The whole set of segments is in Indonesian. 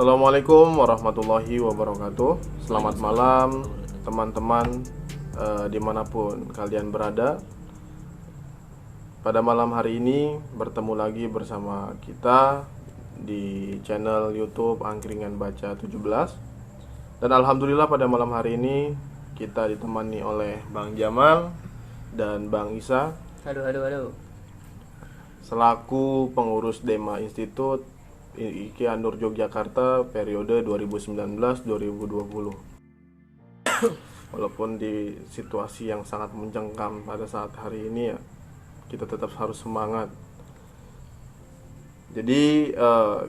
Assalamualaikum warahmatullahi wabarakatuh. Selamat malam teman-teman dimanapun kalian berada. Pada malam hari ini bertemu lagi bersama kita di channel YouTube Angkringan Baca 17. Dan alhamdulillah pada malam hari ini kita ditemani oleh Bang Jamal dan Bang Isa Halo. selaku pengurus Dema Institut IKI Anur Yogyakarta periode 2019-2020. Walaupun di situasi yang sangat mencengkam pada saat hari ini ya, kita tetap harus semangat. Jadi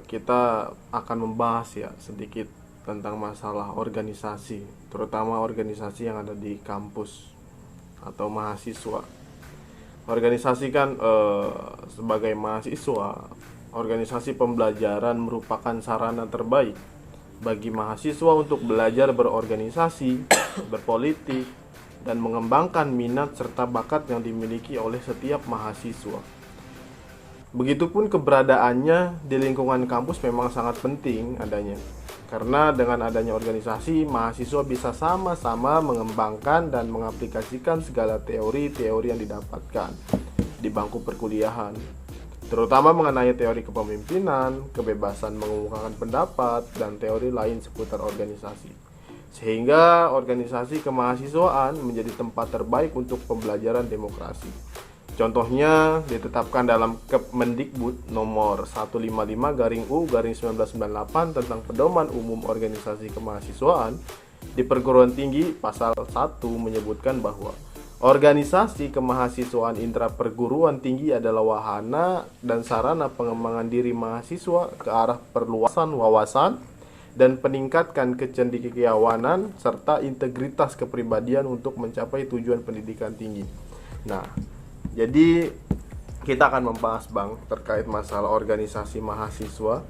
kita akan membahas ya sedikit tentang masalah organisasi, terutama organisasi yang ada di kampus atau mahasiswa. Organisasi kan sebagai mahasiswa, organisasi pembelajaran merupakan sarana terbaik bagi mahasiswa untuk belajar berorganisasi, berpolitik, dan mengembangkan minat serta bakat yang dimiliki oleh setiap mahasiswa. Begitupun keberadaannya di lingkungan kampus memang sangat penting adanya. Karena dengan adanya organisasi, mahasiswa bisa sama-sama mengembangkan dan mengaplikasikan segala teori-teori yang didapatkan di bangku perkuliahan, terutama mengenai teori kepemimpinan, kebebasan mengemukakan pendapat, dan teori lain seputar organisasi. Sehingga organisasi kemahasiswaan menjadi tempat terbaik untuk pembelajaran demokrasi. Contohnya ditetapkan dalam Kemendikbud nomor 155/U/1998 tentang pedoman umum organisasi kemahasiswaan di perguruan tinggi. Pasal 1 menyebutkan bahwa organisasi kemahasiswaan intra perguruan tinggi adalah wahana dan sarana pengembangan diri mahasiswa ke arah perluasan wawasan dan peningkatkan kecendekiawanan serta integritas kepribadian untuk mencapai tujuan pendidikan tinggi. Nah, jadi kita akan membahas Bang terkait masalah organisasi mahasiswa.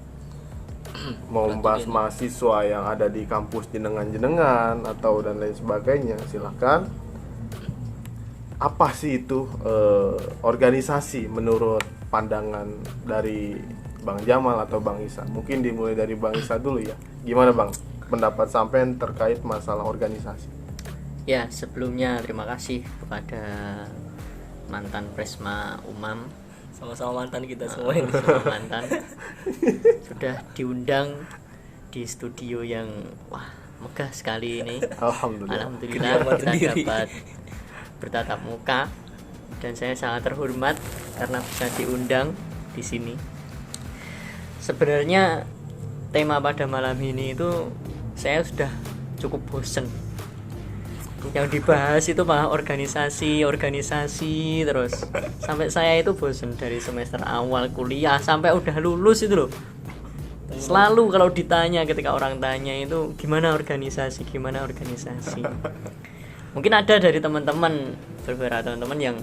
Mau membahas mahasiswa yang ada di kampus jenengan-jenengan atau dan lain sebagainya, silahkan. Apa sih itu organisasi menurut pandangan dari Bang Jamal atau Bang Isa? Mungkin dimulai dari Bang Isa dulu ya. Gimana Bang pendapat sampean terkait masalah organisasi? Ya, sebelumnya terima kasih kepada mantan Presma Umam, Sama-sama mantan kita semua ini. semua mantan sudah diundang di studio yang megah sekali ini. Alhamdulillah. Alhamdulillah kita dapat bertatap muka dan saya sangat terhormat karena bisa diundang di sini. Sebenarnya tema pada malam ini itu saya sudah cukup bosen. Yang dibahas itu malah organisasi terus. Sampai saya itu bosen dari semester awal kuliah sampai udah lulus itu loh. Selalu kalau ditanya, ketika orang tanya itu gimana organisasi. Mungkin ada dari teman-teman, beberapa teman-teman yang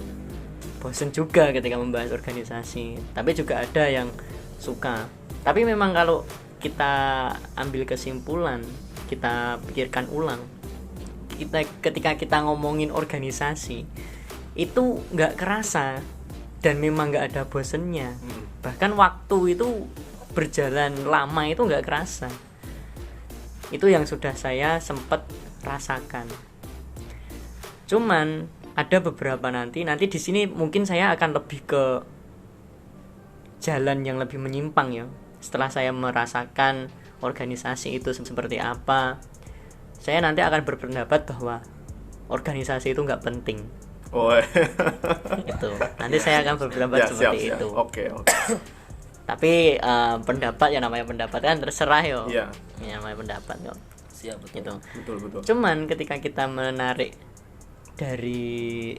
bosen juga ketika membahas organisasi, tapi juga ada yang suka. Tapi memang kalau kita ambil kesimpulan, kita pikirkan ulang, ketika kita ngomongin organisasi itu nggak kerasa dan memang nggak ada bosennya. Bahkan waktu itu berjalan lama itu nggak kerasa. Itu yang sudah saya sempat rasakan. Cuman ada beberapa nanti di sini mungkin saya akan lebih ke jalan yang lebih menyimpang ya. Setelah saya merasakan organisasi itu seperti apa, saya nanti akan berpendapat bahwa organisasi itu nggak penting. Itu. Nanti saya akan berpendapat seperti itu. Oke. Tapi pendapat ya, namanya pendapat kan terserah yo. Iya. Ya, namanya pendapat yo. Siap, Gitu. Betul. Cuman ketika kita menarik dari,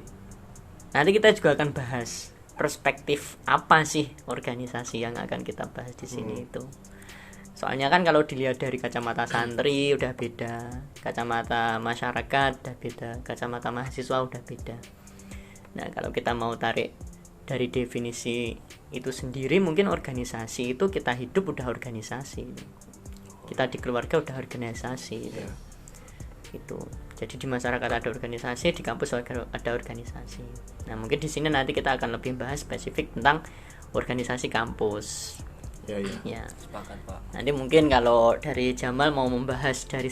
nanti kita juga akan bahas perspektif apa sih organisasi yang akan kita bahas di sini itu. Soalnya kan kalau dilihat dari kacamata santri udah beda, kacamata masyarakat udah beda, kacamata mahasiswa udah beda. Nah, kalau kita mau tarik dari definisi itu sendiri, mungkin organisasi itu kita hidup udah organisasi, kita di keluarga udah organisasi gitu. Itu. Jadi di masyarakat ada organisasi, di kampus ada organisasi. Nah, mungkin di sini nanti kita akan lebih bahas spesifik tentang organisasi kampus. Ya, ya. Ya. Sepakat Pak. Nanti mungkin kalau dari Jamal mau membahas dari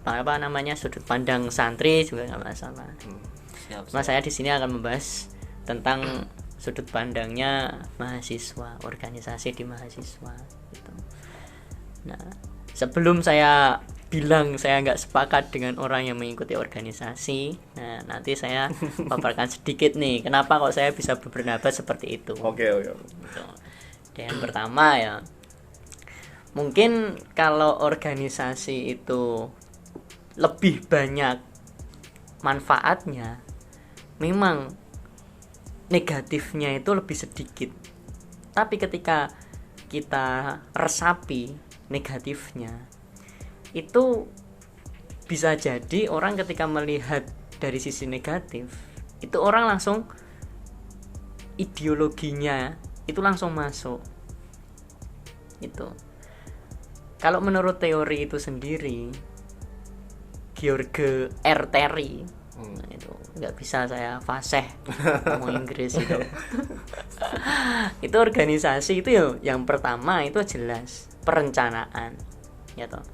apa namanya sudut pandang santri juga nggak masalah. Siap. Mas saya di sini akan membahas tentang sudut pandangnya mahasiswa, organisasi di mahasiswa gitu. Nah, sebelum saya bilang saya nggak sepakat dengan orang yang mengikuti organisasi, nah nanti saya paparkan sedikit nih kenapa kok saya bisa berpendapat seperti itu. Oke. Gitu. Dan yang pertama ya, mungkin kalau organisasi itu lebih banyak manfaatnya, memang negatifnya itu lebih sedikit. Tapi ketika kita resapi negatifnya, itu bisa jadi orang ketika melihat dari sisi negatif, itu orang langsung ideologinya itu langsung masuk. Itu. Kalau menurut teori itu sendiri, George R. Terry, nah itu nggak bisa saya fasih ngomong Inggris itu. Itu organisasi itu ya, yang pertama itu jelas perencanaan, ya toh.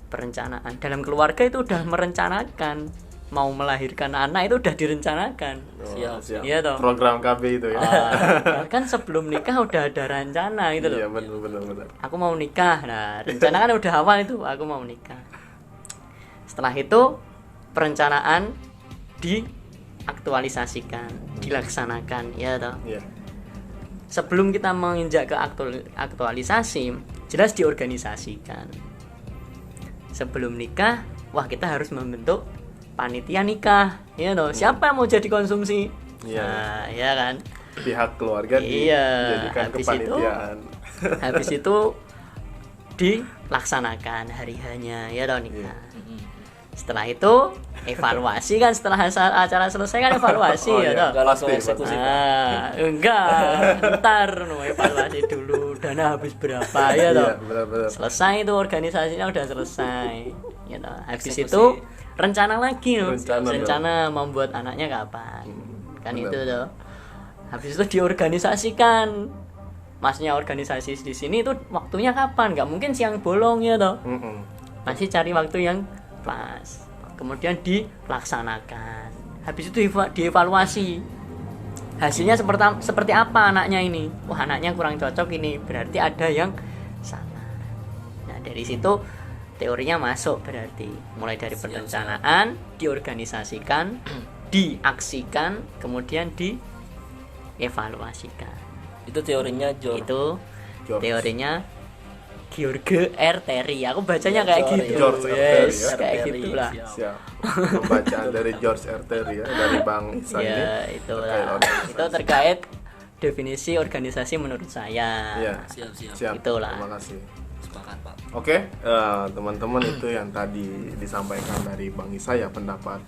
Perencanaan dalam keluarga itu udah merencanakan mau melahirkan anak itu udah direncanakan. Siap. Iya toh. Program KB itu ya. Kan sebelum nikah udah ada rencana gitu loh. Iya, benar. Aku mau nikah. Nah, rencana kan udah awal itu aku mau nikah. Setelah itu perencanaan diaktualisasikan, dilaksanakan, ya toh. Iya. Sebelum kita menginjak ke aktualisasi, jelas diorganisasikan. Sebelum nikah, wah kita harus membentuk panitia nikah, ya toh. Siapa yang mau jadi konsumsi? Iya. Nah, ya kan. Pihak keluarga dijadikan habis kepanitiaan. Habis itu dilaksanakan hari hanya, ya toh nikah. Setelah itu evaluasi kan, setelah acara selesai kan evaluasi Oh, ya iya. toh. Enggak langsung Pasti, eksekusi. Enggak, ntar evaluasi dulu dana habis berapa ya toh. Iya, benar. Selesai itu organisasinya udah selesai. Ya toh. Habis Eksekusi. itu rencana lagi loh. Rencana Rencana membuat anaknya kapan. Kan benar. itu toh. Habis itu diorganisasikan. Maksudnya organisasi di sini itu waktunya kapan? Nggak mungkin siang bolong ya toh. Masih cari waktu yang pas, kemudian dilaksanakan. Habis itu dievaluasi hasilnya seperti apa anaknya ini. Wah, anaknya kurang cocok ini, berarti ada yang salah. Nah, dari situ teorinya masuk, berarti mulai dari perencanaan, diorganisasikan, diaksikan, kemudian dievaluasikan. Itu teorinya Jor. Itu George. teorinya George R. Terry. Aku bacanya Ya, kayak George gitu. R. Terry, Yes, ya. kayak Terry, gitulah. siap. Siap. Pembacaan dari George R. Terry ya, dari Bang Isa ini. Ya, itulah. terkait organisasi. Itu terkait definisi organisasi menurut saya. Iya. Siap. Itulah. Terima kasih. Sepakat Pak. Oke, teman-teman, itu yang tadi disampaikan dari Bang Isa ya, pendapat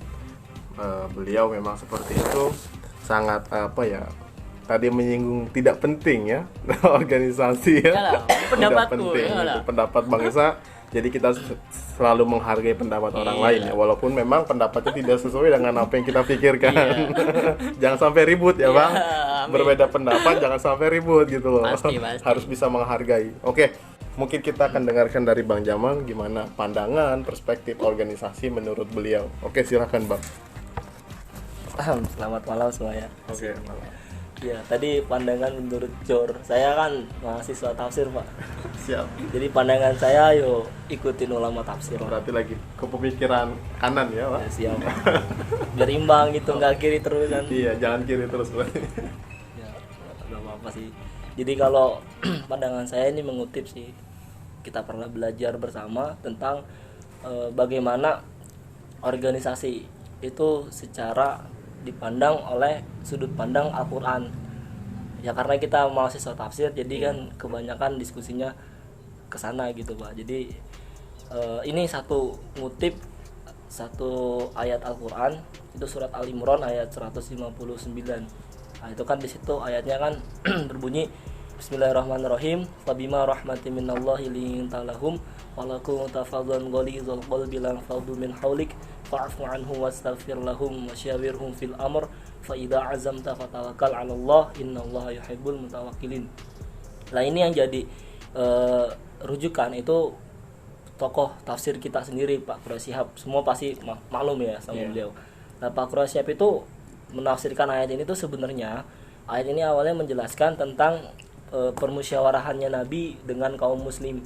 beliau memang seperti itu, sangat tadi menyinggung tidak penting ya organisasi ya. Iyalah, Tidak pendapatku, penting iyalah. itu pendapat Bang Isa. Jadi kita selalu menghargai pendapat orang lain ya, walaupun memang pendapatnya tidak sesuai dengan apa yang kita pikirkan. Jangan sampai ribut ya Bang. amin. Berbeda pendapat jangan sampai ribut gitu loh. Pasti. Harus bisa menghargai. Oke, mungkin kita akan dengarkan dari Bang Jamal gimana pandangan, perspektif organisasi menurut beliau. Oke, silakan Bang. Selamat malam semuanya. Oke. Ya, tadi pandangan menurut Jor. Saya kan mahasiswa tafsir, Pak. Siap. Jadi pandangan saya ikutin ulama tafsir. Berarti lagi kepemikiran kanan ya, Pak? Ya, siap. Biar imbang gitu, nggak kiri terus kan. Iya, jangan kiri terus, Pak. Ya, nggak apa-apa sih. Jadi kalau pandangan saya ini mengutip sih, kita pernah belajar bersama tentang bagaimana organisasi itu secara dipandang oleh sudut pandang Al-Quran. Ya karena kita mahasiswa tafsir, jadi kan kebanyakan diskusinya ke sana gitu Pak. Jadi ini ngutip satu ayat Al-Quran, itu surat Al-Imran ayat 159. Nah, itu kan di situ ayatnya kan berbunyi Bismillahirrahmanirrahim. Fabima rahmatin minallahi linta lahum walakum tafadhan ghalidhal qalbi lan fadhu min hawlik fa'fu anhum wastaghfir lahum wasyawirhum fil amr fa idza azamta fatawakkal 'ala Allah innallaha yuhibbul mutawakkilin. Nah ini yang jadi rujukan itu tokoh tafsir kita sendiri Pak Quraish Shihab. Semua pasti maklum ya sama beliau. Nah Pak Quraish Shihab itu menafsirkan ayat ini tuh sebenarnya ayat ini awalnya menjelaskan tentang permusyawarahannya Nabi dengan kaum muslim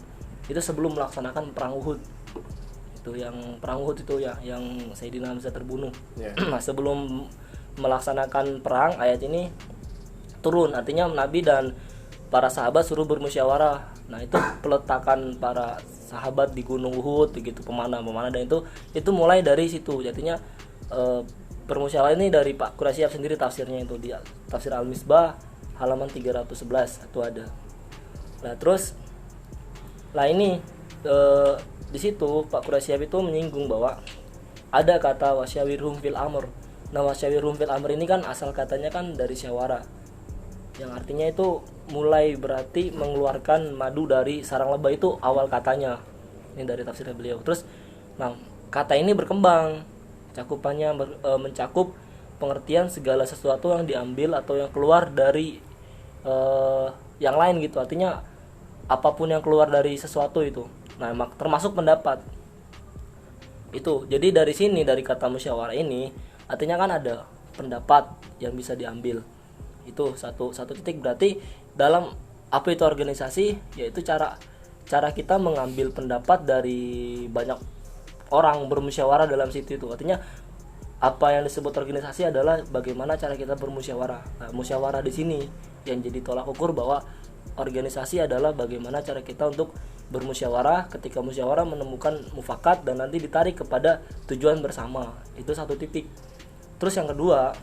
itu sebelum melaksanakan perang Uhud. Itu yang perang Uhud itu ya yang Sayyidina Hamzah terbunuh. Nah sebelum melaksanakan perang ayat ini turun, artinya Nabi dan para sahabat suruh bermusyawarah. Nah itu peletakan para sahabat di Gunung Uhud begitu, pemana dan itu mulai dari situ. Jadinya permusyawarah ini dari Pak Quraish Shihab sendiri tafsirnya itu di tafsir Al-Misbah halaman 311 itu ada. Nah terus ini di situ Pak Quraish Shihab itu menyinggung bahwa ada kata wasyawirhum fil amr. Nah wasyawirhum fil amr ini kan asal katanya kan dari syawara, yang artinya itu mulai berarti mengeluarkan madu dari sarang lebah, itu awal katanya. Ini dari tafsirnya beliau. Terus nah kata ini berkembang, cakupannya mencakup pengertian segala sesuatu yang diambil atau yang keluar dari yang lain gitu. Artinya apapun yang keluar dari sesuatu itu. Nah termasuk pendapat itu. Jadi dari sini, dari kata musyawarah ini artinya kan ada pendapat yang bisa diambil. Itu satu titik. Berarti dalam apa itu organisasi, yaitu cara kita mengambil pendapat dari banyak orang bermusyawarah dalam situ itu. Artinya apa yang disebut organisasi adalah bagaimana cara kita bermusyawarah. Nah, musyawarah di sini yang jadi tolak ukur bahwa organisasi adalah bagaimana cara kita untuk bermusyawarah, ketika musyawarah menemukan mufakat dan nanti ditarik kepada tujuan bersama. Itu satu titik. Terus yang kedua,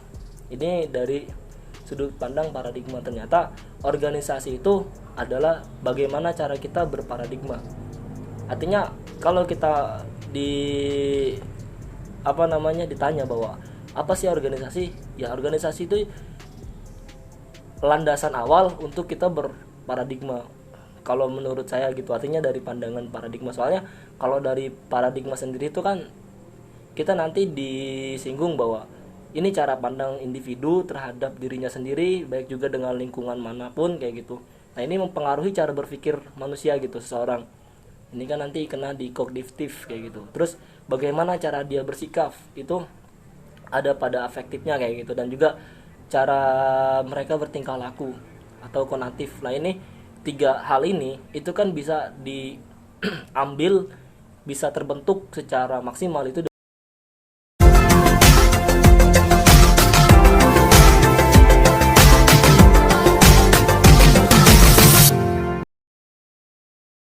ini dari sudut pandang paradigma, ternyata organisasi itu adalah bagaimana cara kita berparadigma. Artinya kalau kita ditanya bahwa apa sih organisasi? Ya organisasi itu landasan awal untuk kita berparadigma. Kalau menurut saya gitu, artinya dari pandangan paradigma. Soalnya kalau dari paradigma sendiri itu kan kita nanti disinggung bahwa ini cara pandang individu terhadap dirinya sendiri, baik juga dengan lingkungan manapun kayak gitu. Nah ini mempengaruhi cara berpikir manusia gitu, seseorang. Ini kan nanti kena di kognitif kayak gitu. Terus bagaimana cara dia bersikap itu ada pada afektifnya kayak gitu, dan juga cara mereka bertingkah laku atau konatif. Nah ini 3 hal ini itu kan bisa diambil, bisa terbentuk secara maksimal itu